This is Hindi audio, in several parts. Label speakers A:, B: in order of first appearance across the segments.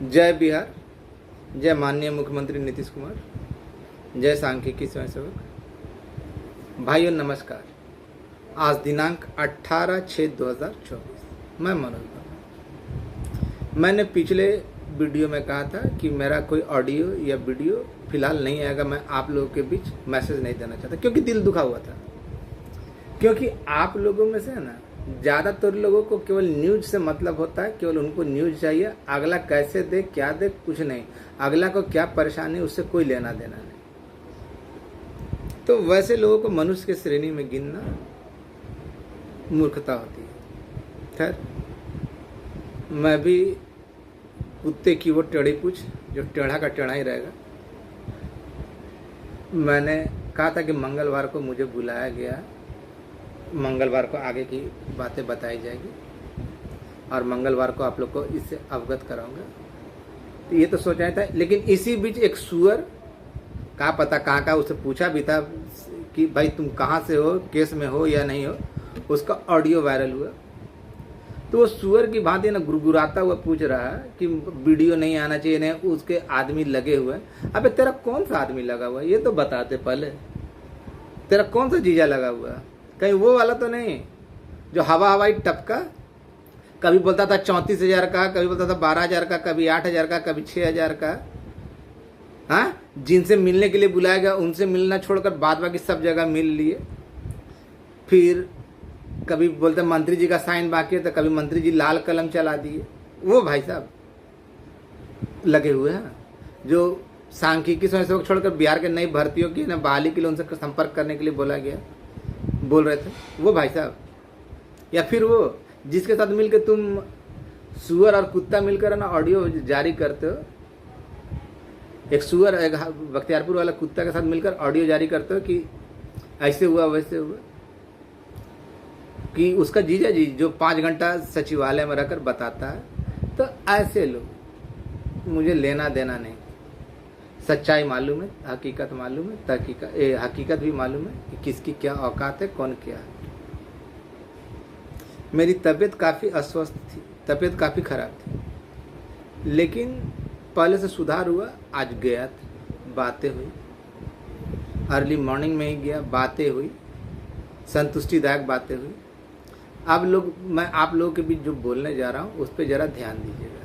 A: जय बिहार, जय माननीय मुख्यमंत्री नीतीश कुमार, जय सांख्यिकी स्वयंसेवक भाइयों, नमस्कार। आज दिनांक 18/6/2024। मैं मनोज वर्मा। मैंने पिछले वीडियो में कहा था कि मेरा कोई ऑडियो या वीडियो फिलहाल नहीं आएगा। मैं आप लोगों के बीच मैसेज नहीं देना चाहता क्योंकि दिल दुखा हुआ था। क्योंकि आप लोगों में से है ना, ज़्यादातर लोगों को केवल न्यूज से मतलब होता है। केवल उनको न्यूज चाहिए, अगला कैसे दे क्या दे कुछ नहीं, अगला को क्या परेशानी उससे कोई लेना देना नहीं। तो वैसे लोगों को मनुष्य के श्रेणी में गिनना मूर्खता होती है। खैर, मैं भी कुत्ते की वो टेढ़ी पूछ, जो टेढ़ा का टेढ़ा ही रहेगा। मैंने कहा था कि मंगलवार को मुझे बुलाया गया, मंगलवार को आगे की बातें बताई जाएगी और मंगलवार को आप लोग को इससे अवगत कराऊंगा। तो ये तो सोचा था, लेकिन इसी बीच एक सुअर का पता कहाँ का, उससे पूछा भी था कि भाई तुम कहाँ से हो, केस में हो या नहीं हो। उसका ऑडियो वायरल हुआ। तो वो सुअर की भांति ना गुरगुराता हुआ पूछ रहा है कि वीडियो नहीं आना चाहिए, नहीं उसके आदमी लगे हुए हैं। अबे तेरा कौन सा आदमी लगा हुआ है ये तो बताते पहले। तेरा कौन सा जीजा लगा हुआ है? कहीं वो वाला तो नहीं जो हवा हवाई टपका, कभी बोलता था 34,000 का, कभी बोलता था 12,000 का, कभी 8,000 का, कभी 6,000 का। हाँ, जिनसे मिलने के लिए बुलाया गया उनसे मिलना छोड़कर बाद बाकी सब जगह मिल लिए। फिर कभी बोलते मंत्री जी का साइन बाकी है तो कभी मंत्री जी लाल कलम चला दिए। वो भाई साहब लगे हुए हैं जो सांख्यिकी स्वयंसेवक छोड़कर बिहार के नई भर्तियों की ना बहाली के लिए उनसे संपर्क करने के लिए बोला गया, बोल रहे थे वो भाई साहब। या फिर वो जिसके साथ मिलकर तुम सुअर और कुत्ता मिलकर ना ऑडियो जारी करते हो, एक सुअर एक बख्तियारपुर वाला कुत्ता के साथ मिलकर ऑडियो जारी करते हो कि ऐसे हुआ वैसे हुआ, कि उसका जीजा जी जो 5 घंटा सचिवालय में रहकर बताता है। तो ऐसे लोग मुझे लेना देना नहीं। सच्चाई मालूम है, हकीकत मालूम है, हकीकत भी मालूम है कि किसकी क्या औकात है, कौन क्या है। मेरी तबीयत काफ़ी अस्वस्थ थी, तबीयत काफ़ी ख़राब थी, लेकिन पहले से सुधार हुआ। आज गया था, बातें हुई, अर्ली मॉर्निंग में ही गया, बातें हुई, संतुष्टिदायक बातें हुई। मैं आप लोगों के बीच जो बोलने जा रहा हूँ उस पर ज़रा ध्यान दीजिएगा।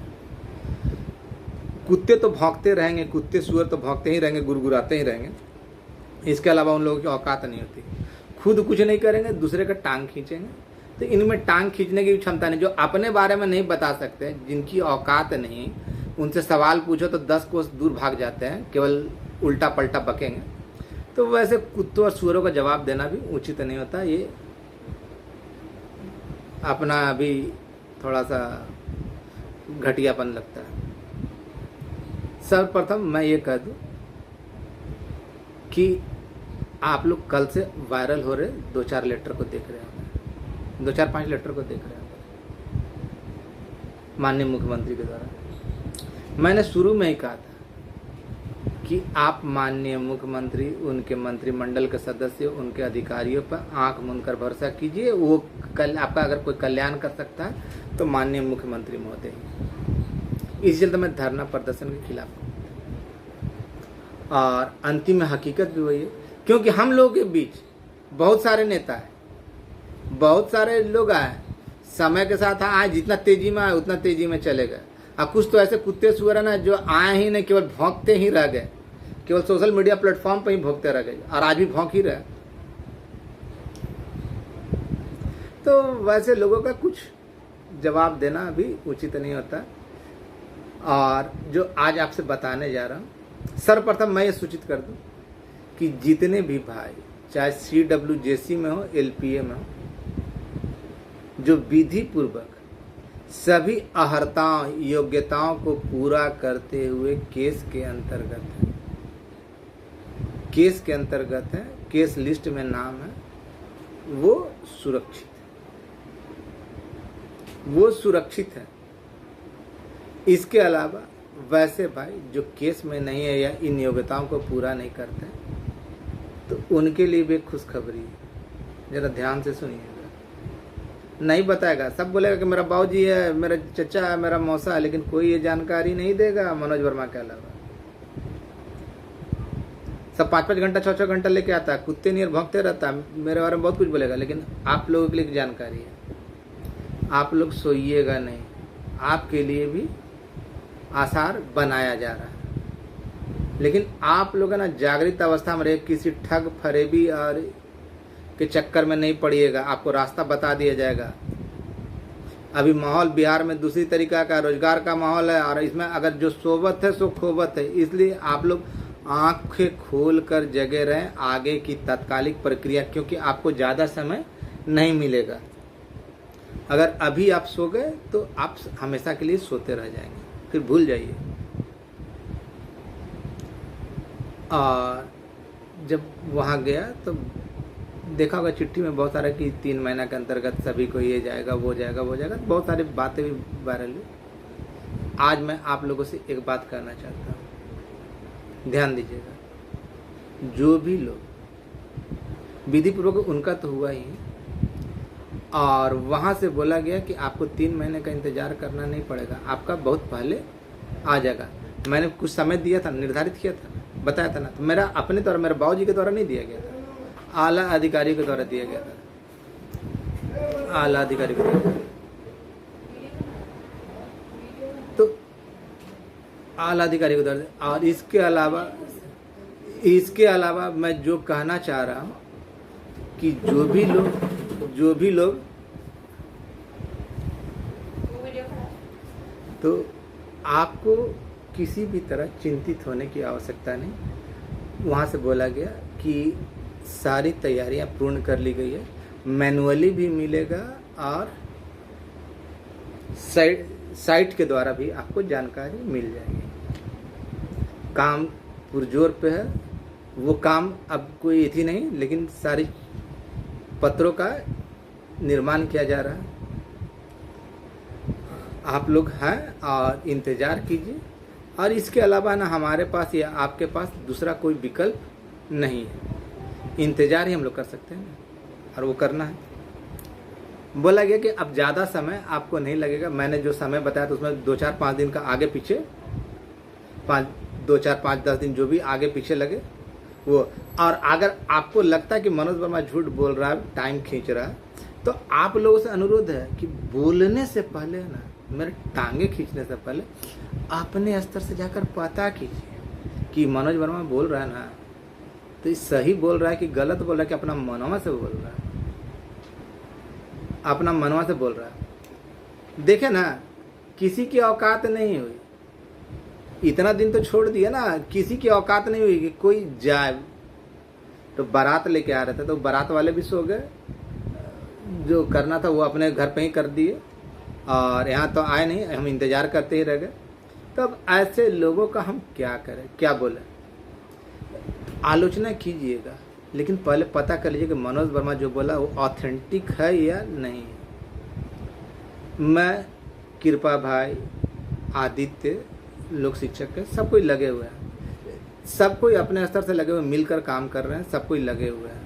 A: कुत्ते तो भौंकते रहेंगे, कुत्ते सुअर तो भौंकते ही रहेंगे, गुरगुराते ही रहेंगे। इसके अलावा उन लोगों की औकात नहीं होती। खुद कुछ नहीं करेंगे, दूसरे का टांग खींचेंगे। तो इनमें टांग खींचने की क्षमता नहीं। जो अपने बारे में नहीं बता सकते, जिनकी औकात नहीं, उनसे सवाल पूछो तो 10 कोस दूर भाग जाते हैं, केवल उल्टा पलटा बकेंगे। तो वैसे कुत्तों और सुअरों का जवाब देना भी उचित नहीं होता। ये अपना अभी थोड़ा सा घटियापन लगता है। सर्वप्रथम मैं ये कह दूं कि आप लोग कल से वायरल हो रहे 2-4 लेटर को देख रहे हैं, 2-4-5 लेटर को देख रहे हैं माननीय मुख्यमंत्री के द्वारा। मैंने शुरू में ही कहा था कि आप माननीय मुख्यमंत्री, उनके मंत्रिमंडल के सदस्य, उनके अधिकारियों पर आंख मूंद कर भरोसा कीजिए। वो आपका अगर कोई कल्याण कर सकता है तो माननीय मुख्यमंत्री महोदय। इस चलते मैं धरना प्रदर्शन के खिलाफ हूँ और अंतिम में हकीकत भी वही है। क्योंकि हम लोगों के बीच बहुत सारे नेता हैं, बहुत सारे लोग आए, समय के साथ आए, जितना तेजी में आए उतना तेजी में चले गए। और कुछ तो ऐसे कुत्ते सुअर है ना जो आए ही नहीं, केवल भौंकते ही रह गए, केवल सोशल मीडिया प्लेटफॉर्म पर ही भौंकते रह गए और आज भी भौंक ही रहे। तो वैसे लोगों का कुछ जवाब देना भी उचित नहीं होता। और जो आज आपसे बताने जा रहा हूँ, सर्वप्रथम मैं ये सूचित कर दूं कि जितने भी भाई, चाहे CWJC में हो, LPA में हो, जो विधि पूर्वक सभी अहर्ताओं योग्यताओं को पूरा करते हुए केस के अंतर्गत है, केस लिस्ट में नाम है, वो सुरक्षित है। इसके अलावा वैसे भाई जो केस में नहीं है या इन योग्यताओं को पूरा नहीं करते, तो उनके लिए भी खुशखबरी है। जरा ध्यान से सुनिएगा। नहीं बताएगा। सब बोलेगा कि मेरा बाबूजी है, मेरा चचा है, मेरा मौसा है, लेकिन कोई ये जानकारी नहीं देगा मनोज वर्मा के अलावा। सब 5-5 घंटा 6-6 घंटा लेके आता है, कुत्ते नियर भौंकते रहता है, मेरे बारे में बहुत कुछ बोलेगा, लेकिन आप लोगों के लिए जानकारी है। आप लोग सोइएगा नहीं, आपके लिए भी आसार बनाया जा रहा है। लेकिन आप लोग ना जागृत अवस्था में रहे, किसी ठग फरेबी और के चक्कर में नहीं पड़िएगा। आपको रास्ता बता दिया जाएगा। अभी माहौल बिहार में दूसरी तरीका का रोजगार का माहौल है, और इसमें अगर जो सोबत है सो खोबत है। इसलिए आप लोग आंखें खोल कर जगे रहें आगे की तात्कालिक प्रक्रिया, क्योंकि आपको ज़्यादा समय नहीं मिलेगा। अगर अभी आप सो गए तो आप हमेशा के लिए सोते रह जाएंगे, फिर भूल जाइए। और जब वहाँ गया तो देखा होगा चिट्ठी में बहुत सारा कि 3 महीना के अंतर्गत सभी को ये जाएगा, वो जाएगा, वो जाएगा, बहुत सारी बातें भी वायरल हुई। आज मैं आप लोगों से एक बात करना चाहता हूँ, ध्यान दीजिएगा। जो भी लोग विधि पूर्वक, उनका तो हुआ ही, और वहाँ से बोला गया कि आपको 3 महीने का इंतजार करना नहीं पड़ेगा, आपका बहुत पहले आ जाएगा। मैंने कुछ समय दिया था, निर्धारित किया था, बताया था ना। तो मेरा अपने द्वारा, मेरे बाबूजी के द्वारा नहीं दिया गया था, आला अधिकारी के द्वारा दिया गया था, आला अधिकारी के द्वारा। तो आला अधिकारी के द्वारा। और इसके अलावा मैं जो कहना चाह रहा हूँ कि जो भी लोग तो आपको किसी भी तरह चिंतित होने की आवश्यकता नहीं। वहाँ से बोला गया कि सारी तैयारियां पूर्ण कर ली गई है, मैनुअली भी मिलेगा और साइट के द्वारा भी आपको जानकारी मिल जाएगी। काम पुरजोर पे है, वो काम अब कोई थी नहीं, लेकिन सारी पत्रों का निर्माण किया जा रहा है। आप लोग हैं और इंतज़ार कीजिए। और इसके अलावा ना हमारे पास या आपके पास दूसरा कोई विकल्प नहीं है, इंतज़ार ही हम लोग कर सकते हैं और वो करना है। बोला गया कि अब ज़्यादा समय आपको नहीं लगेगा। मैंने जो समय बताया तो उसमें 2-4-5 दिन का आगे पीछे, 2-4-5-10 दिन जो भी आगे पीछे लगे वो। और अगर आपको लगता है कि मनोज वर्मा झूठ बोल रहा है, टाइम खींच रहा है, तो आप लोगों से अनुरोध है कि बोलने से पहले ना, मेरे टांगे खींचने से पहले अपने स्तर से जाकर पता कीजिए कि मनोज वर्मा बोल रहा है ना, तो ये सही बोल रहा है कि गलत बोल रहा है, कि अपना मनवा से बोल रहा है, अपना मनवा से बोल रहा है। देखे ना, किसी की औकात नहीं हुई, इतना दिन तो छोड़ दिया ना, किसी की औकात नहीं हुई कि कोई जाए। तो बारात लेके आ रहे थे तो बारात वाले भी सो गए, जो करना था वो अपने घर पे ही कर दिए, और यहाँ तो आए नहीं, हम इंतज़ार करते ही रह गए। तब ऐसे लोगों का हम क्या करें, क्या बोले? आलोचना कीजिएगा, लेकिन पहले पता कर लीजिए कि मनोज वर्मा जो बोला वो ऑथेंटिक है या नहीं। मैं, कृपा भाई, आदित्य, लोक शिक्षक के सब कोई लगे हुए हैं, सब कोई अपने स्तर से लगे हुए, मिलकर काम कर रहे हैं, सब कोई लगे हुए हैं,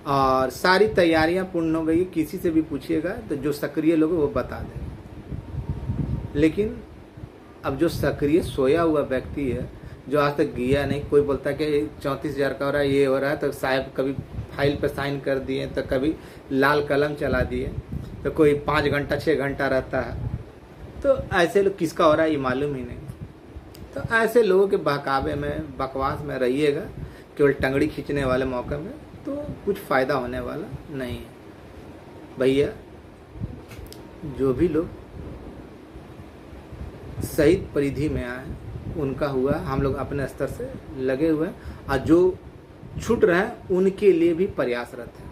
A: और सारी तैयारियां पूर्ण हो गई। किसी से भी पूछिएगा तो जो सक्रिय लोग वो बता देंगे। लेकिन अब जो सक्रिय सोया हुआ व्यक्ति है, जो आज तक गया नहीं, कोई बोलता है कि 34,000 का हो रहा है, ये हो रहा है, तो साहब कभी फाइल पर साइन कर दिए, तो कभी लाल कलम चला दिए, तो कोई 5 घंटा 6 घंटा रहता है। तो ऐसे लोग किसका हो रहा है ये मालूम ही नहीं। तो ऐसे लोगों के बहकावे में, बकवास में रहिएगा, केवल टंगड़ी खींचने वाले मौके में, तो कुछ फ़ायदा होने वाला नहीं है। भैया, जो भी लोग सही परिधि में आए उनका हुआ, हम लोग अपने स्तर से लगे हुए हैं, और जो छूट रहे हैं उनके लिए भी प्रयासरत है।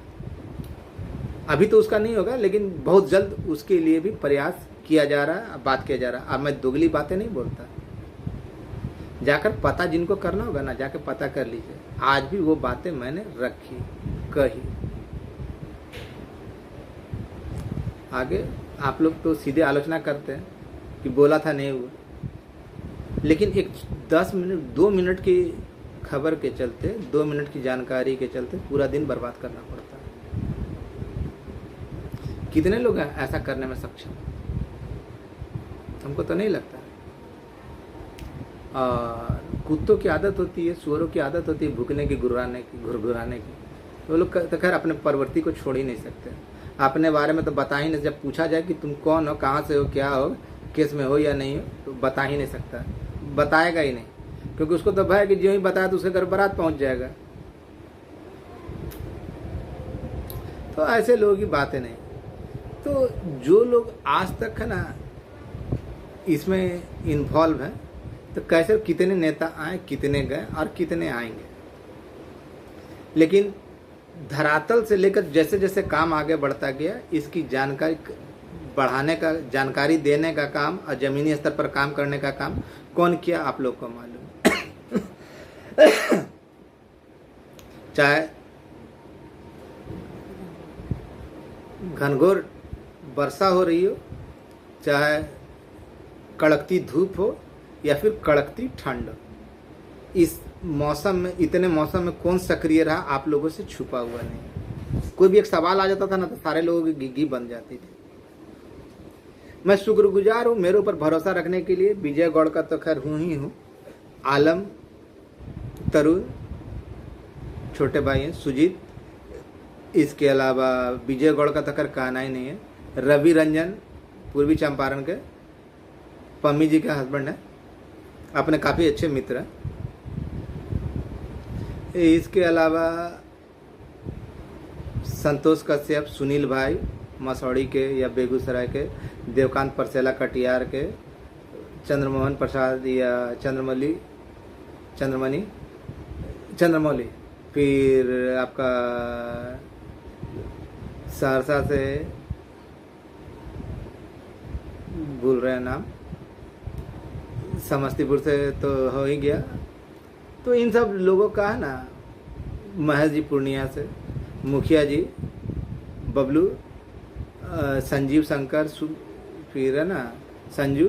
A: अभी तो उसका नहीं होगा, लेकिन बहुत जल्द उसके लिए भी प्रयास किया जा रहा है, बात किया जा रहा है। अब मैं दोगली बातें नहीं बोलता, जाकर पता जिनको करना होगा ना, जाकर पता कर लीजिए। आज भी वो बातें मैंने रखी, कही। आगे आप लोग तो सीधे आलोचना करते हैं कि बोला था नहीं हुआ, लेकिन एक 10 मिनट 2 मिनट की खबर के चलते, 2 मिनट की जानकारी के चलते पूरा दिन बर्बाद करना पड़ता है। कितने लोग हैं ऐसा करने में सक्षम? हमको तो नहीं लगता। और कुत्तों की आदत होती है, सुअरों की आदत होती है भूखने की, गुर्राने की, घुरघुराने की। वो लोग तो खैर अपने प्रवृत्ति को छोड़ ही नहीं सकते। अपने बारे में तो बता ही नहीं, जब पूछा जाए कि तुम कौन हो, कहाँ से हो, क्या हो, केस में हो या नहीं हो, तो बता ही नहीं सकता, बताएगा ही नहीं, क्योंकि उसको तो भय कि जो ही बताया तो उसके घर बारात पहुंच जाएगा। तो ऐसे लोगों की बातें नहीं। तो जो लोग आज तक है ना इसमें इन्वॉल्व हैं, तो कैसे कितने नेता आए, कितने गए और कितने आएंगे, लेकिन धरातल से लेकर जैसे जैसे काम आगे बढ़ता गया, इसकी जानकारी बढ़ाने का, जानकारी देने का काम और जमीनी स्तर पर काम करने का काम कौन किया आप लोग को मालूम। चाहे घनघोर वर्षा हो रही हो, चाहे कड़कती धूप हो या फिर कड़कती ठंड, इस मौसम में, इतने मौसम में कौन सक्रिय रहा आप लोगों से छुपा हुआ नहीं। कोई भी एक सवाल आ जाता था ना तो सारे लोगों की गिग्गी बन जाती थी। मैं शुक्रगुजार हूँ मेरे ऊपर भरोसा रखने के लिए। विजय गौड़ का तो खैर हूँ ही हूँ, आलम, तरुण, छोटे भाई हैं सुजीत, इसके अलावा विजय गौड़ का तो खैर कहना ही नहीं है। रवि रंजन पूर्वी चंपारण के, पम्मी जी के हस्बैंड हैं, अपने काफ़ी अच्छे मित्र हैं। इसके अलावा संतोष कश्यप, सुनील भाई मसौड़ी के या बेगूसराय के, देवकांत परसेला कटियार के, चंद्रमोहन प्रसाद या चंद्रमौली, फिर आपका सहरसा से भूल रहे हैं नाम, समस्तीपुर से तो हो ही गया। तो इन सब लोगों का है ना, महेश जी पूर्णिया से, मुखिया जी, बबलू, संजीव शंकर, फिर है ना संजू,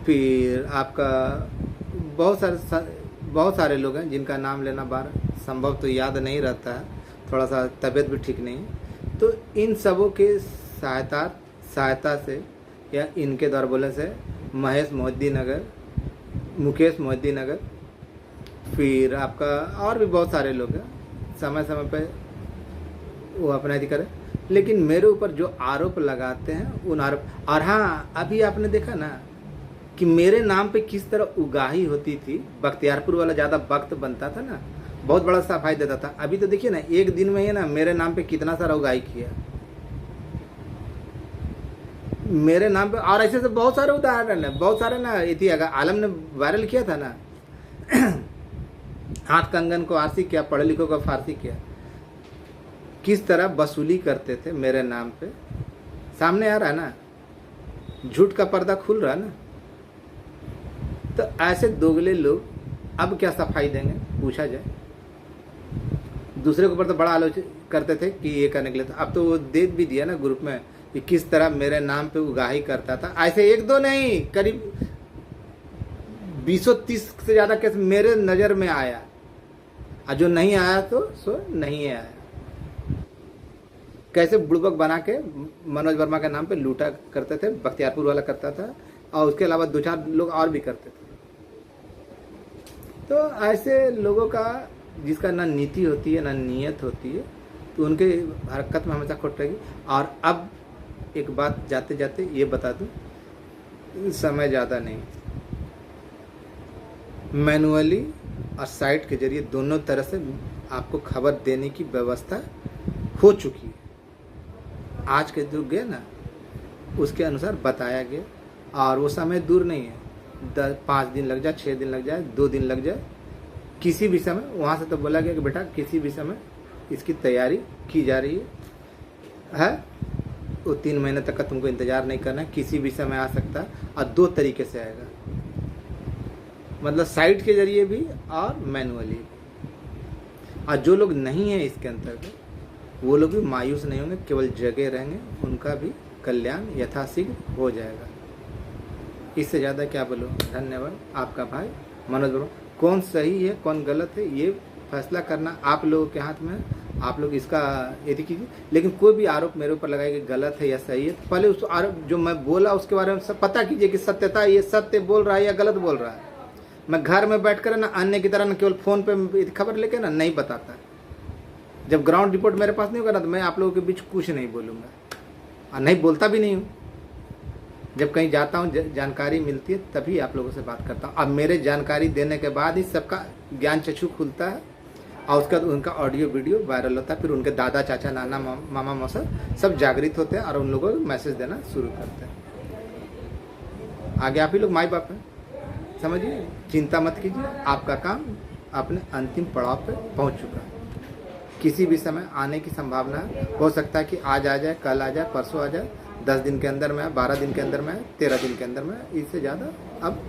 A: फिर आपका बहुत सारे लोग हैं जिनका नाम लेना बार संभव तो याद नहीं रहता है, थोड़ा सा तबीयत भी ठीक नहीं। तो इन सबों के सहायता से या इनके द्वारा बोलने से महेश मोहिद्दी नगर, मुकेश मोहिद्दी नगर, फिर आपका और भी बहुत सारे लोग हैं, समय समय पे वो अपना यदि करें। लेकिन मेरे ऊपर जो आरोप लगाते हैं उन आरोप, और हाँ अभी आपने देखा ना कि मेरे नाम पे किस तरह उगाही होती थी। बख्तियारपुर वाला ज़्यादा वक्त बनता था ना, बहुत बड़ा सफाई देता था। अभी तो देखिए ना, एक दिन में ही ना मेरे नाम पे कितना सारा उगाही किया मेरे नाम पे। और ऐसे से बहुत सारे उदाहरण है, बहुत सारे ना। इति अगर आलम ने वायरल किया था ना हाथ कंगन को आरसी किया, पढ़े लिखों को फारसी किया, किस तरह वसूली करते थे मेरे नाम पे, सामने आ रहा है ना, झूठ का पर्दा खुल रहा है ना। तो ऐसे दोगले लोग अब क्या सफाई देंगे पूछा जाए। दूसरे के ऊपर तो बड़ा आलोचना करते थे कि ये करने के लिए, अब तो वो दे भी दिया ना ग्रुप में कि किस तरह मेरे नाम पे उगाही करता था। ऐसे एक दो नहीं, करीब 230 से ज़्यादा केस मेरे नज़र में आया, और जो नहीं आया तो सो नहीं आया। कैसे बुड़बक बना के मनोज वर्मा के नाम पे लूटा करते थे, बख्तियारपुर वाला करता था, और उसके अलावा 2-4 लोग और भी करते थे। तो ऐसे लोगों का जिसका ना नीति होती है ना नीयत होती है, तो उनके हरकत में हमेशा खोट रहेगी। और अब एक बात जाते जाते ये बता दूं, समय ज़्यादा नहीं, मैनुअली और साइट के जरिए दोनों तरह से आपको खबर देने की व्यवस्था हो चुकी है। आज के जो गए ना उसके अनुसार बताया गया, और वो समय दूर नहीं है, 5 दिन लग जाए, 6 दिन लग जाए, 2 दिन लग जाए, किसी भी समय। वहाँ से तो बोला गया कि बेटा किसी भी समय इसकी तैयारी की जा रही है। वो 3 महीने तक का तुमको इंतज़ार नहीं करना है, किसी भी समय आ सकता है, और 2 तरीके से आएगा, मतलब साइट के जरिए भी और मैनुअली भी। और जो लोग नहीं हैं इसके अंतर्गत वो लोग भी मायूस नहीं होंगे, केवल जगह रहेंगे, उनका भी कल्याण यथाशीघ्र हो जाएगा। इससे ज़्यादा क्या बोलूँ। धन्यवाद। आपका भाई मनोज वर्मा। कौन सही है कौन गलत है ये फैसला करना आप लोगों के हाथ में है, आप लोग इसका यदि कीजिए। लेकिन कोई भी आरोप मेरे ऊपर लगाए कि गलत है या सही है, तो पहले उस आरोप जो मैं बोला उसके बारे में सब पता कीजिए कि सत्यता, ये सत्य बोल रहा है या गलत बोल रहा है। मैं घर में बैठकर ना अन्य की तरह ना केवल फ़ोन पे खबर लेके ना नहीं बताता। जब ग्राउंड रिपोर्ट मेरे पास नहीं होगा ना, तो मैं आप लोगों के बीच कुछ नहीं बोलूँगा और नहीं बोलता भी नहीं हूँ। जब कहीं जाता हूँ, जानकारी मिलती है, तभी आप लोगों से बात करता हूँ। अब मेरे जानकारी देने के बाद ही सबका ज्ञान चक्षु खुलता है और उसके बाद उनका ऑडियो वीडियो वायरल होता है। फिर उनके दादा चाचा नाना मामा मौसा सब जागृत होते हैं और उन लोगों को मैसेज देना शुरू करते हैं। आगे आप ही लोग माई बाप हैं, समझिए, चिंता मत कीजिए, आपका काम अपने अंतिम पड़ाव पर पहुंच चुका है। किसी भी समय आने की संभावना है। हो सकता है कि आज आ जाए, कल आ जाए, परसों आ जाए, 10 दिन के अंदर में, 12 दिन के अंदर में, 13 दिन के अंदर में। इससे ज़्यादा अब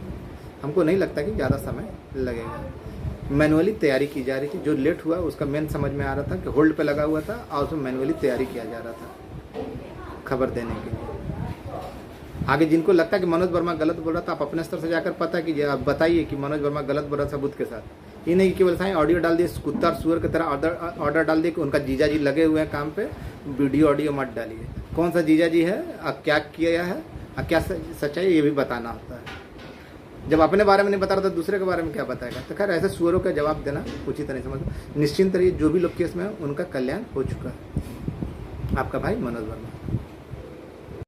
A: हमको नहीं लगता कि ज़्यादा समय लगेगा। मैनुअली तैयारी की जा रही थी। जो लेट हुआ उसका मेन समझ में आ रहा था कि होल्ड पे लगा हुआ था और उसमें मैनुअली तैयारी किया जा रहा था खबर देने के लिए। आगे जिनको लगता है कि मनोज वर्मा गलत बोल रहा था, आप अपने स्तर से जाकर पता कीजिए, आप बताइए कि मनोज वर्मा गलत बोल रहा था सबूत के साथ। ये नहीं कि केवल साईं ऑडियो डाल दिए, कुत्ता और सुअर की तरह ऑर्डर डाल दिए कि उनका जीजा जी लगे हुए हैं काम पे, वीडियो ऑडियो मत डालिए। कौन सा जीजा जी है, क्या किया है, क्या सच्चाई, ये भी बताना होता है। जब अपने बारे में नहीं बता रहा था, दूसरे के बारे में क्या बताएगा। तो खैर ऐसे सुअरों का जवाब देना उचित नहीं समझ। निश्चिंत रहिए, जो भी लोग केस में है उनका कल्याण हो चुका है। आपका भाई मनोज वर्मा।